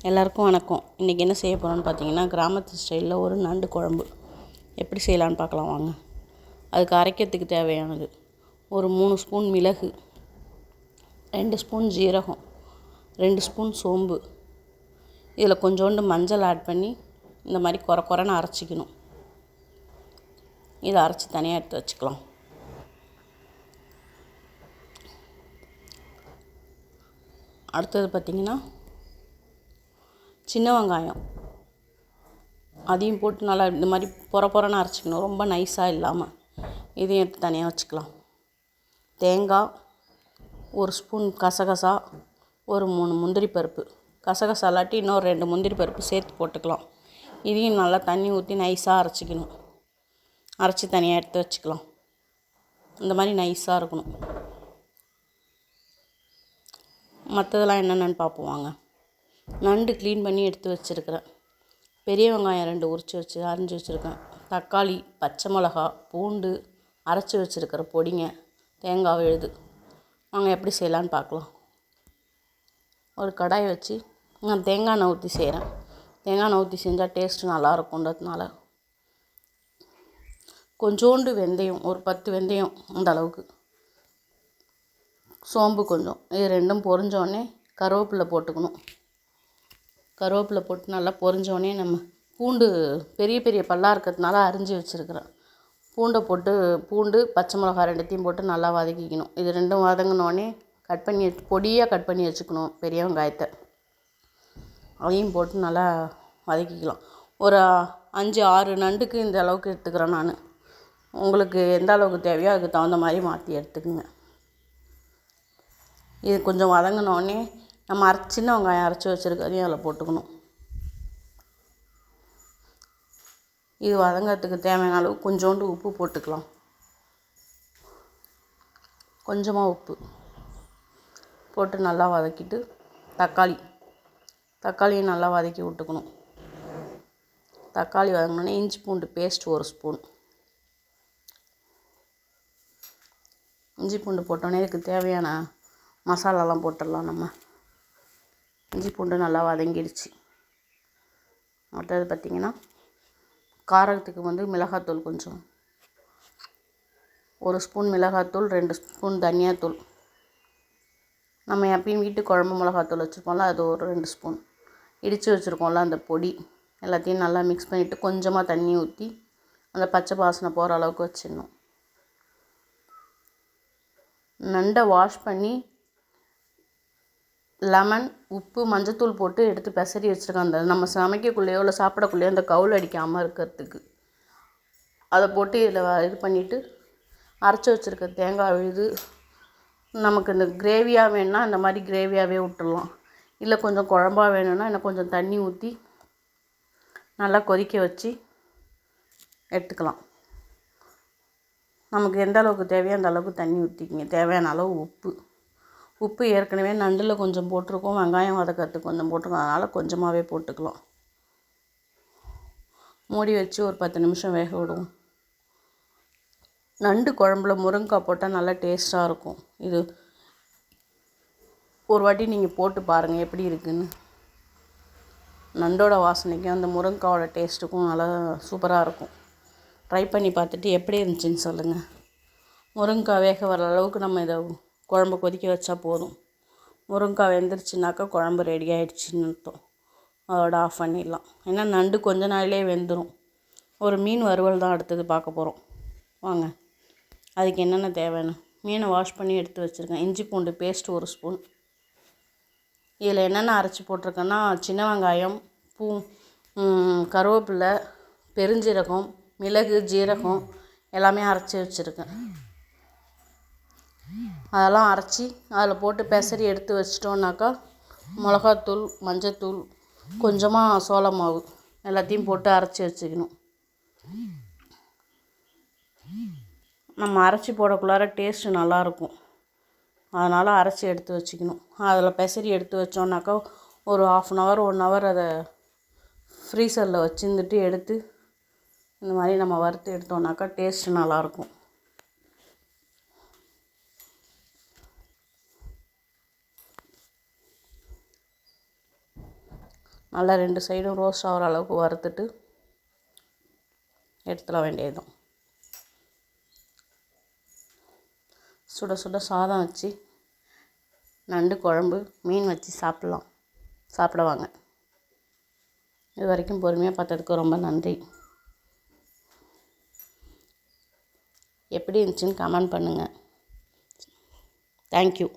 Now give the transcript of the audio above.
எல்லாருக்கும் வணக்கம். இன்றைக்கி என்ன செய்ய போகிறோன்னு பார்த்தீங்கன்னா, கிராமத்து ஸ்டைலில் ஒரு நண்டு குழம்பு எப்படி செய்யலான்னு பார்க்கலாம் வாங்க. அதுக்கு அரைக்கிறதுக்கு தேவையானது ஒரு 3 ஸ்பூன் மிளகு, 2 ஸ்பூன் ஜீரகம், 2 ஸ்பூன் சோம்பு, இதில் கொஞ்சோண்டு மஞ்சள் ஆட் பண்ணி இந்த மாதிரி குறைன்னு அரைச்சிக்கணும். இதை அரைச்சி தனியாக எடுத்து வச்சுக்கலாம். அடுத்தது பார்த்திங்கன்னா, சின்ன வெங்காயம் அதையும் போட்டு நல்லா இந்த மாதிரி பொறன்னு அரைச்சிக்கணும், ரொம்ப நைஸாக இல்லாமல். இதையும் எடுத்து தனியாக வச்சுக்கலாம். தேங்காய், ஒரு ஸ்பூன் கசகசா, ஒரு 3 முந்திரி பருப்பு. கசகசா இல்லாட்டி இன்னொரு 2 முந்திரி பருப்பு சேர்த்து போட்டுக்கலாம். இதையும் நல்லா தண்ணி ஊற்றி நைஸாக அரைச்சிக்கணும். அரைச்சி தனியாக எடுத்து வச்சுக்கலாம். இந்த மாதிரி நைஸாக இருக்கணும். மற்றதெல்லாம் என்னென்னு பார்ப்போம் வாங்க. நண்டு க்ளீன் பண்ணி எடுத்து வச்சுருக்கிறேன். பெரிய வெங்காயம் 2 அரிஞ்சு வச்சுருக்கேன். தக்காளி, பச்சை மிளகா, பூண்டு அரைச்சி வச்சுருக்கிற பொடிங்க, தேங்காய் விழுது. வாங்க எப்படி செய்யலான்னு பார்க்கலாம். ஒரு கடாயை வச்சு நான் தேங்காய் எண்ணெய் ஊற்றி செய்கிறேன். தேங்காய் எண்ணெய் ஊற்றி செஞ்சால் டேஸ்ட்டு நல்லாயிருக்குன்றதுனால கொஞ்சோண்டு வெந்தயம், ஒரு 10 வெந்தயம் அந்த அளவுக்கு, சோம்பு கொஞ்சம், இது ரெண்டும் பொரிஞ்சோடனே கருவேப்பிலை போட்டுக்கணும். கருவேப்பிலை போட்டு நல்லா பொரிஞ்சோடனே நம்ம பூண்டு பெரிய பெரிய பல்லாக இருக்கிறதுனால அரிஞ்சு வச்சுருக்கிறேன். பூண்டு, பச்சை மிளகா 2த்தையும் போட்டு நல்லா வதக்கிக்கணும். இது ரெண்டும் வதங்கினோடனே பொடியாக கட் பண்ணி வச்சுக்கணும் பெரிய வெங்காயத்தை. அதையும் போட்டு நல்லா வதக்கிக்கலாம். ஒரு 5-6 நண்டுக்கு இந்த அளவுக்கு எடுத்துக்கிறேன் நான். உங்களுக்கு எந்த அளவுக்கு தேவையோ அதுக்கு தகுந்த மாதிரி மாற்றி எடுத்துக்கோங்க. இது கொஞ்சம் வதங்கினோடனே நம்ம சின்ன வெங்காயம் அரைச்சி வச்சுருக்கதையும் அதில் போட்டுக்கணும். இது வதங்கிறதுக்கு தேவையான அளவு கொஞ்சோண்டு உப்பு போட்டுக்கலாம். கொஞ்சமாக உப்பு போட்டு நல்லா வதக்கிட்டு தக்காளியும் நல்லா வதக்கி விட்டுக்கணும். தக்காளி வதங்கினோடனே இஞ்சி பூண்டு பேஸ்ட் 1 ஸ்பூன். இஞ்சி பூண்டு போட்டோடனே இதுக்கு தேவையான மசாலாலாம் போட்டுடலாம். நம்ம இஞ்சி பூண்டு நல்லா வதங்கிடுச்சு. அடுத்தது பார்த்திங்கன்னா, காரத்துக்கு மிளகாத்தூள் கொஞ்சம், 1 ஸ்பூன் மிளகாத்தூள், 2 ஸ்பூன் தனியாத்தூள். நம்ம எப்பயும் வீட்டு குழம்பு மிளகாத்தூள் வச்சுருப்போம்ல, அது ஒரு 2 ஸ்பூன். இடித்து வச்சுருக்கோம்ல அந்த பொடி, எல்லாத்தையும் நல்லா மிக்ஸ் பண்ணிவிட்டு கொஞ்சமாக தண்ணி ஊற்றி அந்த பச்சை வாசனை போகிற அளவுக்கு வச்சிடணும். நண்டை வாஷ் பண்ணி லெமன், உப்பு, மஞ்சத்தூள் போட்டு எடுத்து பெசரி வச்சுருக்கேன். அந்த நம்ம சமைக்கக்குள்ளேயோ இல்லை சாப்பிடக்குள்ளேயோ அந்த கவுல் அடிக்காமல் இருக்கிறதுக்கு அதை போட்டு இதில் இது பண்ணிவிட்டு அரைச்சி வச்சுருக்க தேங்காய் விழுது. நமக்கு இந்த கிரேவியாக வேணும்னா இந்த மாதிரி கிரேவியாகவே விட்டுடலாம். இல்லை கொஞ்சம் குழம்பா வேணும்னா இன்னும் கொஞ்சம் தண்ணி ஊற்றி நல்லா கொதிக்க வச்சு எடுத்துக்கலாம். நமக்கு எந்த அளவுக்கு தேவையோ அந்த அளவுக்கு தண்ணி ஊற்றிக்கிங்க. தேவையான அளவு உப்பு ஏற்கனவே நண்டில் கொஞ்சம் போட்டிருக்கோம், வெங்காயம் வதக்கிறதுக்கு கொஞ்சம் போட்டிருக்கோம், அதனால் கொஞ்சமாகவே போட்டுக்கலாம். மூடி வச்சு ஒரு 10 நிமிஷம் வேக விடுவோம். நண்டு குழம்புல முருங்கைக்காய் போட்டால் நல்லா டேஸ்ட்டாக இருக்கும். இது ஒரு வாட்டி நீங்கள் போட்டு பாருங்கள் எப்படி இருக்குதுன்னு. நண்டோட வாசனைக்கும் அந்த முருங்கைக்காவோட டேஸ்ட்டுக்கும் நல்லா சூப்பராக இருக்கும். ட்ரை பண்ணி பார்த்துட்டு எப்படி இருந்துச்சுன்னு சொல்லுங்கள். முருங்கைக்காய் வேக வர அளவுக்கு நம்ம இதை குழம்பு கொதிக்க வச்சா போதும். முருங்கைக்காய் வெந்துருச்சுனாக்கா குழம்பு ரெடி ஆகிடுச்சின்னு அர்த்தம். அதோட ஆஃப் பண்ணிடலாம். ஏன்னா நண்டு கொஞ்ச நாளிலே வெந்துடும். ஒரு மீன் வறுவல் தான் அடுத்தது பார்க்க போகிறோம் வாங்க. அதுக்கு என்னென்ன தேவைன்னு மீனை வாஷ் பண்ணி எடுத்து வச்சுருக்கேன். இஞ்சி பூண்டு பேஸ்ட் 1 ஸ்பூன். இதில் என்னென்ன அரைச்சி போட்டிருக்கேன்னா, சின்ன வெங்காயம், கருவேப்பிலை, பெருஞ்சீரகம், மிளகு, ஜீரகம் எல்லாமே அரைச்சி வச்சுருக்கேன். அதெல்லாம் அரைச்சி அதில் போட்டு பெசரி எடுத்து வச்சிட்டோன்னாக்கா மிளகாத்தூள், மஞ்சத்தூள், கொஞ்சமாக சோள மாவு எல்லாத்தையும் போட்டு அரைச்சி வச்சுக்கணும். நம்ம அரைச்சி போடக்குள்ளார டேஸ்ட்டு நல்லாயிருக்கும். அதனால் அரைச்சி எடுத்து வச்சுக்கணும். அதில் பெசரி எடுத்து வச்சோன்னாக்கா ஒரு 1/2 hour 1 hour அதை ஃப்ரீசரில் வச்சுருந்துட்டு எடுத்து இந்த மாதிரி நம்ம வறுத்து எடுத்தோன்னாக்கா டேஸ்ட்டு நல்லாயிருக்கும். நல்லா 2 சைடும் ரோஸ்ட் ஆகிற அளவுக்கு வறுத்துட்டு எடுத்துட வேண்டியதுதான். சுட சுட சாதம் வச்சு நண்டு குழம்பு மீன் வச்சு சாப்பிட வாங்க. இது வரைக்கும் பொறுமையாக பார்த்ததுக்கு ரொம்ப நன்றி. எப்படி இருந்துச்சுன்னு கமெண்ட் பண்ணுங்கள். தேங்க்யூ.